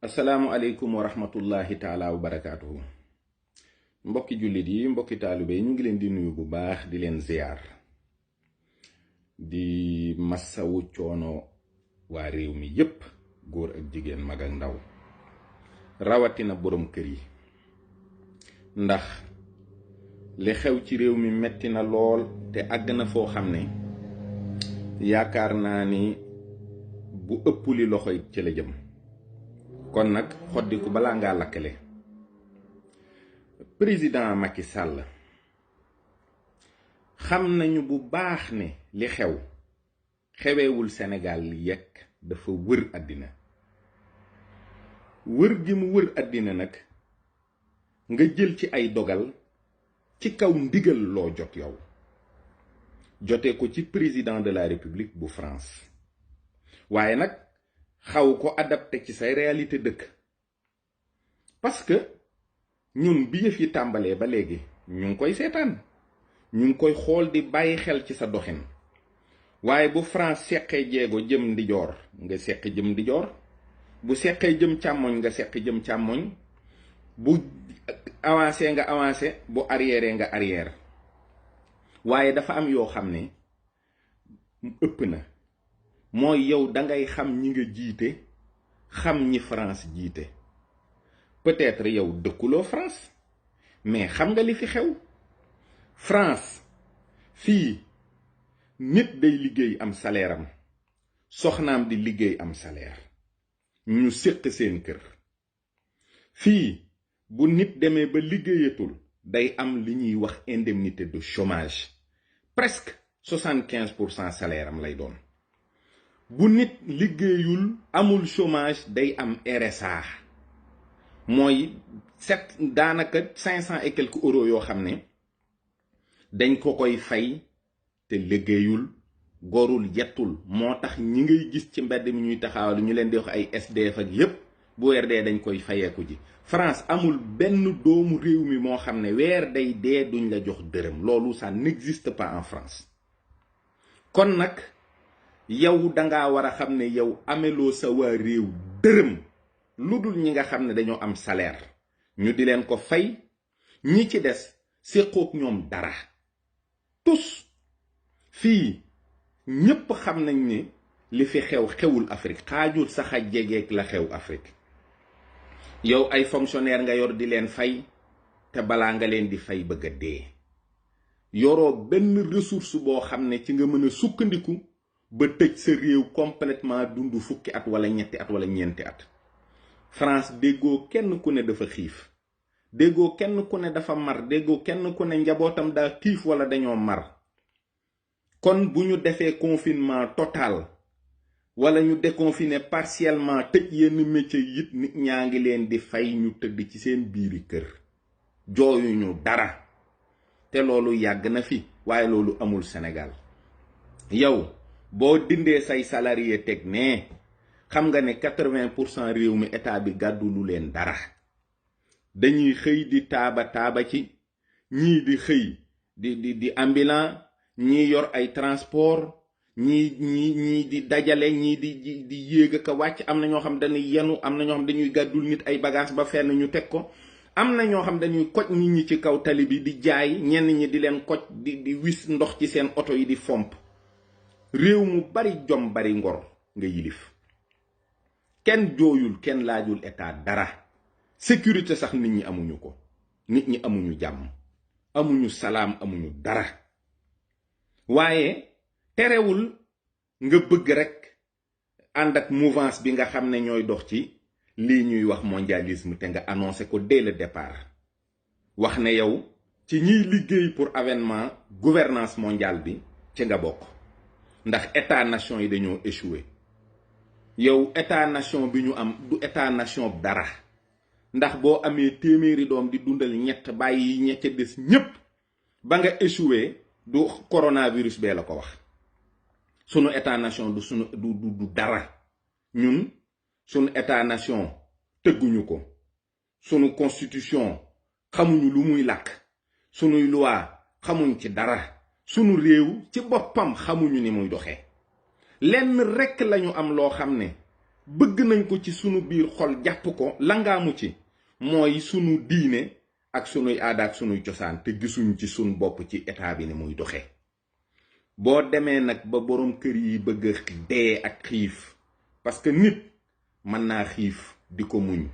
asalaamualeykum wa rahmatullahi taala wa barakaatuhu. mbokki jullit yi mbokki taalibe yi ñu ngi leen di nuyu bu baax di leen ziyaar di massawu coono waa réew mi yépp, góor ak jigéen, mag ak ndaw, rawatina borom kër yi. ndax li xew ci réew mi metti na lool te àgg na foo xam ne yaakaar naa ni bu ëpp li loxo it ci la jëm. kon nag xoddiku balaa ngaa lakkale. président Macky Sall xam nañu bu baax ne li xewewul Sénégal li yekk dafa wër àddina. wër gi mu wër àddina nag nga jël ci ay dogal ci kaw ndigal loo jot yow, jote ko ci président de la République bu France, waaye nag xaw ko adapté ci say réalité dëkk. parce que ñun bi yëf yi tàmbalee ba léegi ñu ngi koy seetaan, ñu ngi koy xool di bàyyi xel ci sa doxin. waaye bu France seqee jéego jëm ndijoor nga seq jëm ndijoor, bu seqee jëm càmmoñ nga seq jëm càmmoñ, bu avancé nga avancé, bu arrière nga arrière. waaye dafa am yoo xam ne ëpp na. mooy yow dangay xam ñi nga jiite, xam ñi France jiite. peut-être yow dëkkuloo France, mais xam nga li fi xew. France fii nit day liggéey am salaire am, soxnaam di liggéey am salaire, ñu séq seen kër. fii bu nit demee ba liggéeyatul day am li ñuy wax indemnité de chômage, presque 75% salaire am lay doon. bu nit liggéeyul amul chômage day am RSA, mooy daanaka 500 et quelques euros yoo xam ne dañ ko koy fay te liggéeyul, gorul, yettul. moo tax ñi ngay gis ci mbedd mi ñuy taxawal ñu leen di wax ay SDF ak yépp, bu weer dee dañ koy fayeeku ji. France amul benn doomu réew mi moo xam ne weer day dee duñ la jox dërëm. loolu ça n'existe pas en France. kon nag yow danga war a xam ne yow ameloo sa waa réew dërëm, lu dul ñi nga xam ne dañoo am salaire ñu di leen ko fay. ñi ci des séqook ñoom dara tus. fii ñépp xam nañ ne li fi xewul Afrique, xaajul sax a jegeek la xew Afrique. yow ay fonctionnaire nga yor di leen fay, te balaa nga leen di fay bëgg a dee. yoroo benn ressource boo xam ne ci nga mën a sukkandiku ba tëj sa réew complètement dund fukki at wala ñetti at wala ñeenti at. France déggoo kenn ku ne dafa xiif, déggoo kenn ku ne dafa mar, déggoo kenn ku ne njabootam daa xiif wala dañoo mar. kon bu ñu defee confinement total wala ñu déconfiné partiellement, tëj yenn métier yit, nit ñaa ngi leen di fay ñu tëdd ci seen biiri kër, jooyuñu dara. te loolu yàgg na fi, waaye loolu amul Sénégal. yow boo dindee say salarié teg ne xam nga ne 80% réew mi état bi gàddu lu leen dara. dañuy xëy di taaba ci, ñii di xëy di ambulant, ñii yor ay transport, ñii di dajale, ñii di yéeg ak a wàcc. am na ñoo xam dañuy yenu, am na ñoo xam dañuy gàddul nit ay bagage ba fenn ñu teg ko. am na ñoo xam dañuy koj nit ñi ci kaw tali bi di jaay, ñenn ñi di leen koj di wis ndox ci seen oto yi di fomp. réew mu bari jom bari ngor nga yilif. kenn jooyul, kenn laajul état dara. sécurité sax nit ñi amuñu ko. nit ñi amuñu jàmm, amuñu salaam, amuñu dara. waaye terewul nga bëgg rek ànd ak mouvance bi nga xam ne ñooy dox ci lii ñuy wax mondialisme, te nga annoncé ko dès le départ. wax ne yow ci ñiy liggéey pour avènement gouvernance mondiale bi ci nga bokk, ndax état nation yi dañoo échoué. yow état nation bi ñu am du état nation dara, ndax boo amee téeméeri doom di dundal ñett bàyyi ñett des ñépp, ba nga échoué du coronavirus bee la ko wax. sunu état nation du dara. ñun sunu état nation tëgguñu ko, sunu constitution xamuñu lu muy làkk, sunuy loi xamuñ ci dara, sunu réew ci boppam xamuñu ni muy doxee. lenn rekk lañu am loo xam ne bëgg nañ ko ci sunu biir xol jàpp ko langaamu ci mooy sunu diine ak sunuy aada ak sunuy cosaan te gisuñ ci sunu bopp ci état bi ni muy doxee. boo demee nag ba borom kër yi bëgg a dee ak xiif parce que nit mën naa xiif di ko muñ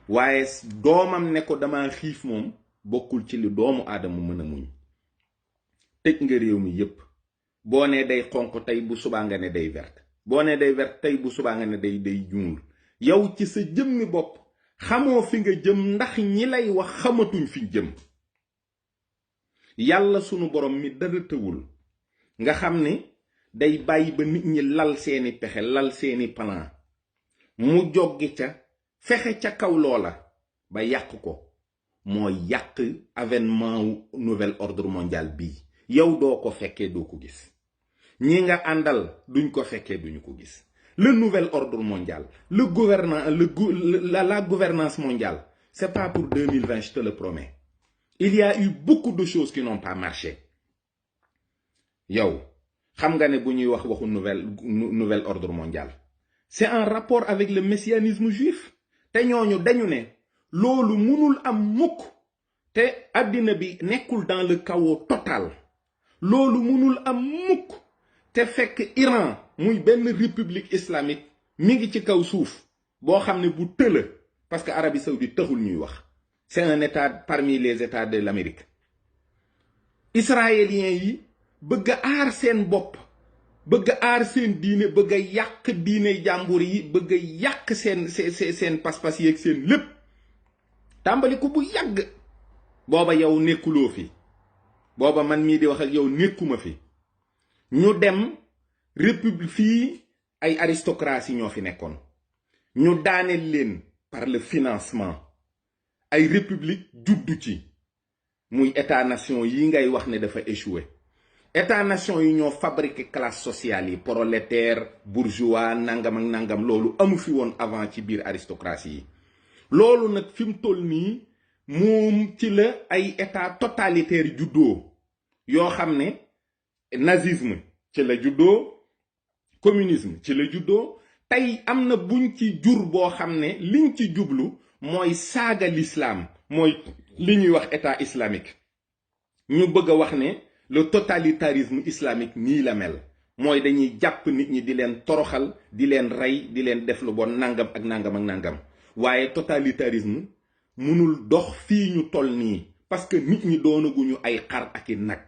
waaye doomam ne ko dama xiif moom bokkul ci li doomu aadama mën a muñ. tëj nga réew mi yépp boo nee day xonq tey bu subaa nga ne day vert boo nee day vert tey bu subaa nga ne day ñuul yow ci sa jëmmi bopp xamoo fi nga jëm ndax ñi lay wax xamatuñ fi jëm. yàlla sunu borom mi dara tëwul nga xam ne day bàyyi ba nit ñi lal seeni pexe lal seeni plan mu joggi ca fexe ca kaw loola ba yàq ko moo yàq avènement nouvel ordre mondial bii. yow doo ko fekkee doo ko gis ñi nga àndal duñ ko fekkee duñu ko gis. le nouvel ordre mondial la gouvernance mondiale c'est pas pour 2020, je te le promets. Il y a eu beaucoup de choses qui n'ont pas marché. yow xam nga ne bu ñuy wax waxu nouvel ordre mondial c'est en rapport avec le messianisme juif te ñooñu dañu ne loolu mënul am mukk te àddina bi nekkul dans le chaos total. loolu mënul am mukk te fekk Iran muy benn république islamique mi ngi ci kaw suuf boo xam ne bu tëla parce que Arabie Saoudite taxul ñuy wax c'est un état parmi les états de l'Amérique. israéliens yi bëgg a aar seen bopp bëgg a aar seen diine bëgg a yàq diine jàmbur yi bëgg a yàq seen pas-pas yeeg seen lépp tàmbali ko bu yàgg. booba yow nekkuloo fi booba man mii di wax ak yow nekkuma fi ñu dem république fii ay aristocratie ñoo fi nekkoon ñu daaneel leen par le financement ay république juddu ci muy état nation yi ngay wax ne dafa échoué. état nation yi ñoo fabriqué classe sociale yi prolétaire bourgeois nangam ak nangam loolu amu fi woon avant ci biir aristocratie yi. loolu nag fi mu toll nii moom ci la ay état totalitaire juddoo yoo xam ne nazisme ci la juddoo communisme ci la juddoo tey am na buñ ci jur boo xam ne liñ ci jublu mooy saaga l'islam mooy li ñuy wax état islamique. ñu bëgg a wax ne le totalitarisme islamique nii la mel mooy dañuy jàpp nit ñi di leen toroxal di leen rey di leen def lu bon nangam ak nangam ak nangam waaye totalitarisme mënul dox fii ñu toll nii parce que nit ñi doonaguñu ay xar ak i nag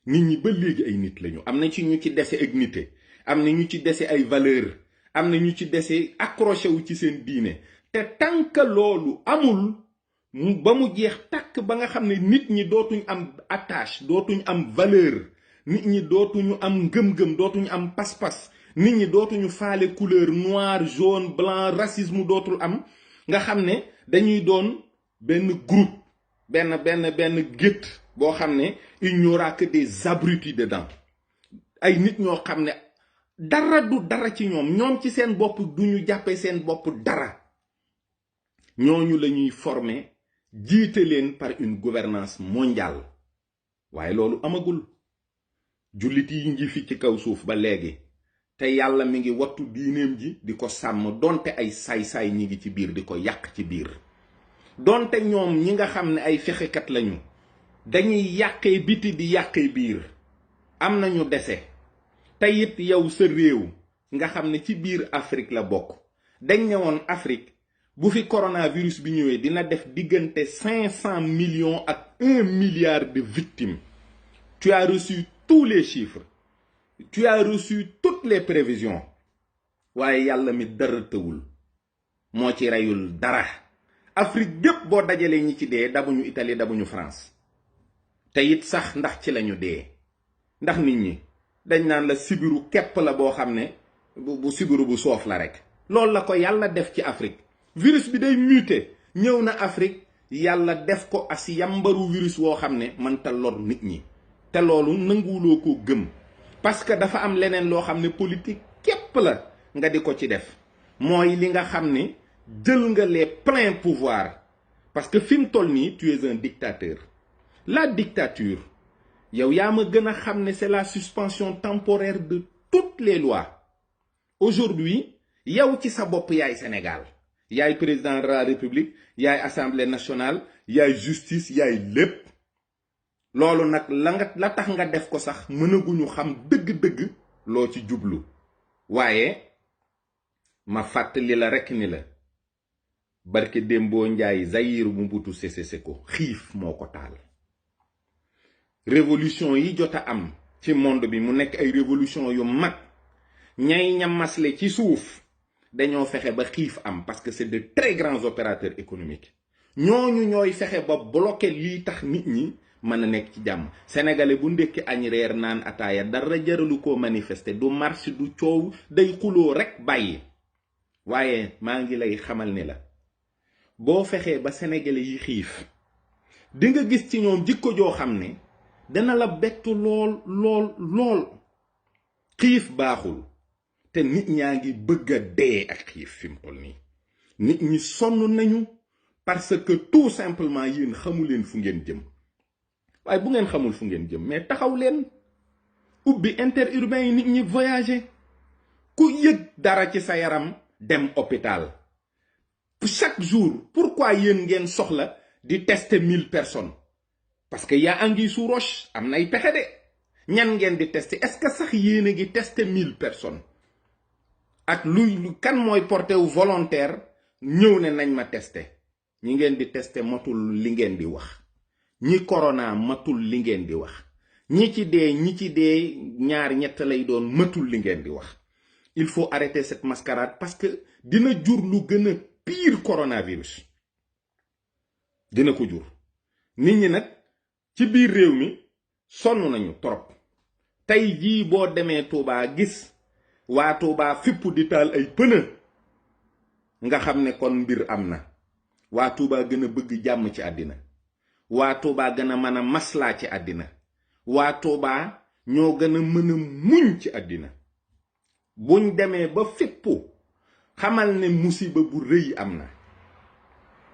nit ñi ba léegi ay nit lañu. am na ci ñu ci dese ak nite am na ñu ci dese ay valeur am na ñu ci dese accroché wu ci seen diine te tant que loolu amul ba mu jeex takk ba nga xam ne nit ñi dootuñ am attache dootuñ am valeur nit ñi dootuñu am ngëm-ngëm dootuñu am pas-pas nit ñi dootuñu faale couleur noir jaune blanc racisme dootul am nga xam ne dañuy doon benn groupe benn gétt boo xam ne il n'y aura que des abrutis dedans ay nit ñoo xam ne dara du dara ci ñoom ci seen bopp duñu jàppee seen bopp dara ñooñu la ñuy former jiite leen par une gouvernance mondiale waaye loolu amagul jullit yi ngi fi ci kaw suuf ba léegi te yàlla mi ngi wattu diineem ji di ko sàmm donte ay saay-saay ñi ngi ci biir di ko yàq ci biir donte ñoom ñi nga xam ne ay fexekat lañu dañuy yàqee biti di yàqee biir am nañu dese te it yow sa réew nga xam ne ci biir Afrique la bokk dañ ne woon Afrique bu fi coronavirus bi ñëwee dina def diggante 500 millions ak 1 milliard de victimes. Tu as reçu tous les chiffres tu as reçu toutes les prévisions waaye yàlla mi dara tëwul moo ci reyul dara. Afrique gépp boo dajalee ñi ci dee dabuñu Italie dabuñu France te it sax ndax ci lañu dee ndax nit ñi dañ naan la sibiru képp la boo xam ne bu sibiru bu soof la rek loolu la ko yàlla def ci Afrique. virus bi day muté ñëw na Afrique yàlla def ko as yambaru virus woo xam ne mënta lor nit ñi te loolu nanguwuloo ko gëm parce que dafa am leneen loo xam ne politique képp la nga di ko ci def mooy li nga xam ne jël nga les pleins pouvoirs parce que fi mu toll nii tu es un dictateur. La dictature yow yaa ma gën a xam ne c'est la suspension temporaire de toutes les lois. Aujourd'hui yow ci sa bopp yaay Sénégal yaay président de la République yaay assemblée nationale yaay justice yaay lépp loolu nag la tax nga def ko sax mënaguñu xam dëgg-dëgg loo ci jublu waaye ma fàttali la rekk ni la barke Dembo Njaay Zaïre Mobutu Sese Seko xiif moo ko taal révolution yi jot a am ci monde bi mu nekk ay révolution yu mag ñay ñamasle ci suuf dañoo fexe ba xiif am parce que c'est de très grands opérateurs économiques ñooñu ñooy fexe ba bloquer lii tax nit ñi mën a nekk ci jàmm sénégalais bu ndekki añ reer naan ataaya dara jaralu ko manifester du marche du coow day xuloo rekk bàyyi waaye maa ngi lay xamal ni la boo fexee ba sénégalais yi xiif di nga gis ci ñoom jikko joo xam ne dana la bettu lool xiif baaxul te nit ñaa ngi bëgg a dee ak xiif fi mu toll nii nit ñi sonn nañu parce que tout simplement yéen xamu leen fu ngeen jëm waaye bu ngeen xamul fu ngeen jëm mais taxaw leen ubbi interurbain yi nit ñi voyager ku yëg dara ci sa yaram dem hôpital chaque jour pourquoi yéen ngeen soxla di tester 1000 personnes parce que yaa anguille sous roche am nay pexe de ñan ngeen di tester est-ce que sax yéen a ngi tester 1000 personnes ak lu kan mooy porté wu volontaire ñëw ne nañ ma tester ñi ngeen di tester matul li ngeen di wax ñi corona matul li ngeen di wax ñi ci dee ñaar ñett lay doon matul li ngeen di wax il faut arrêter cette mascarade parce que dina jur lu gën a pire coronavirus dina ko jur nit ñi nag ci biir réew mi sonn nañu trop tey jii boo demee Touba gis waa Touba fipp di taal ay pënë nga xam ne kon mbir am na waa Touba gën a bëgg jàmm ci àddina waa Touba gën a mën a maslaa ci àddina waa Touba ñoo gën a mën a muñ ci àddina buñ demee ba fippu xamal ne musiba bu rëy am na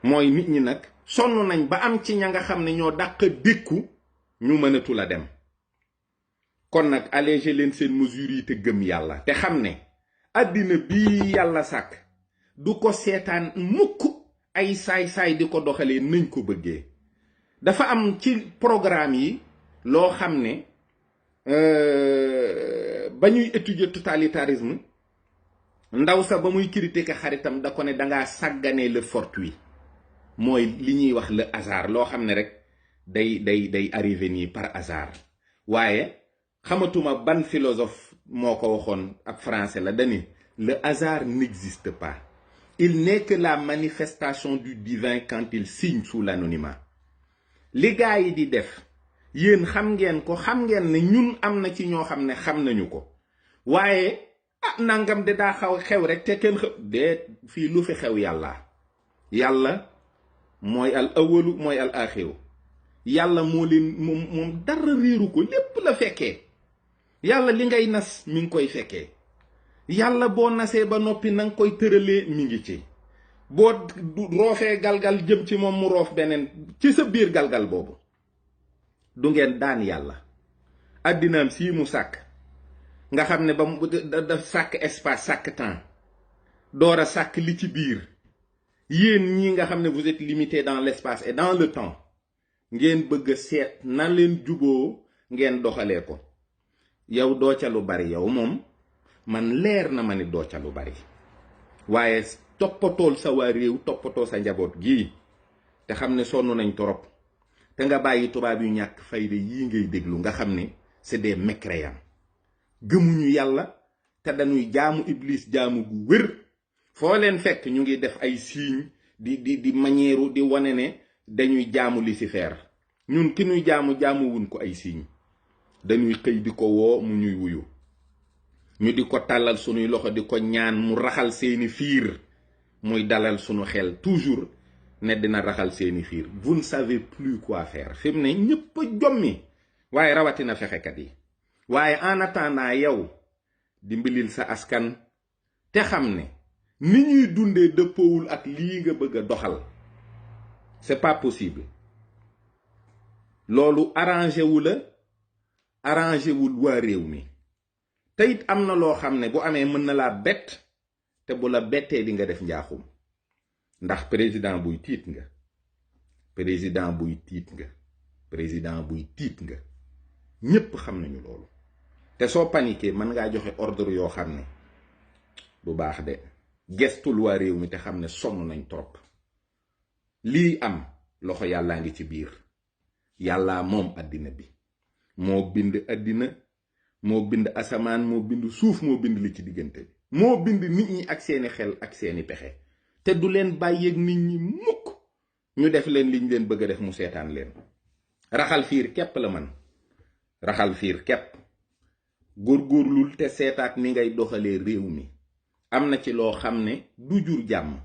mooy nit ñi nag sonn nañ ba am ci ña nga xam ne ñoo dàq dékku ñu mënatu la dem kon nag alléger leen seen mesures yi te gëm yàlla te xam ne àddina bii yàlla sàkk du ko seetaan mukk ay saay-saay di ko doxalee nañ ko bëggee dafa am ci programme yi loo xam ne ba ñuy étudier totalitarisme ndaw sa ba muy critiquer xaritam da ko ne dangaa sàgganee le fortuit mooy li ñuy wax le hasard loo xam ne rek day arrivé nii par hasard waaye xamatuma ban philosophe moo ko waxoon ab français la dani le hasard n'existe pas il n'est que la manifestation du divin quand il signe sous l'anonymat li gaa yi di def yéen xam ngeen ko xam ngeen ne ñun am na ci ñoo xam ne xam nañu ko waaye nangam de daa xew rek te kenn de fii lu fi xew yàlla mooy al awalu mooy al axiru yàlla moo leen moom dara réeru ko lépp la fekkee yàlla li ngay nas mi ngi koy fekkee yàlla boo nasee ba noppi na nga koy tëralee mi ngi ci boo roofee galgal jëm ci moom mu roof beneen ci sa biir galgal boobu du ngeen daan yàlla àddinaam sii mu sàkk nga xam ne ba mu daf sàkk espace sàkk temps door a sàkk li ci biir yéen ñi nga xam ne vous êtes limité dans l'espace et dans le temps ngeen bëgg a seet na leen juboo ngeen doxalee ko yow doo ca lu bari yow moom man leer na ma ni doo ca lu bari waaye toppatool sa waa réew toppatoo sa njaboot gii te xam ne sonn nañ torop te nga bàyyi tubaab yu ñàkk fayda yii ngay déglu nga xam ne c'est des mécréants gëmuñu yàlla te dañuy jaamu iblis jaamu gu wér foo leen fekk ñu ngi def ay signes di manière di wane ne dañuy jaamu Lucifer ñun ki ñuy jaamu wuñ ko ay signes dañuy xëy di ko woo mu ñuy wuyu ñu di ko tàllal sunuy loxo di ko ñaan mu raxal seeni fiir muy dalal sunu xel toujours ne dina raxal seeni fiir vous ne savez plus quoi faire fi mu ne ñëpp a jommi waaye rawatina fexekat yi waaye en attendant yow dimbalil sa askan te xam ne ni ñuy dundee dëppoowul ak lii nga bëgg a doxal c'est pas possible loolu arrangé wul waa réew mi te it am na loo xam ne bu amee mën na laa bett te bu la bettee di nga def njaaxum ndax président buy tiit nga président buy tiit nga président buy tiit nga ñépp xam nañu loolu te soo paniqué mën ngaa joxe ordre yoo xam ne du baax de gestul waa réew mi te xam ne sonn nañ trop lii am loxo yàllaa ngi ci biir yàllaa moom àddina bi moo bind àddina moo bind asamaan moo bind suuf moo bind li ci diggante bi moo bind nit ñi ak seeni xel ak seeni pexe te du leen bàyyeeg nit ñi mukk ñu def leen liñ leen bëgg a def mu seetaan leen raxal fiir képp la man raxal fiir képp góorgóorlul te seetaat ni ngay doxalee réew mi am na ci loo xam ne du jur jàmm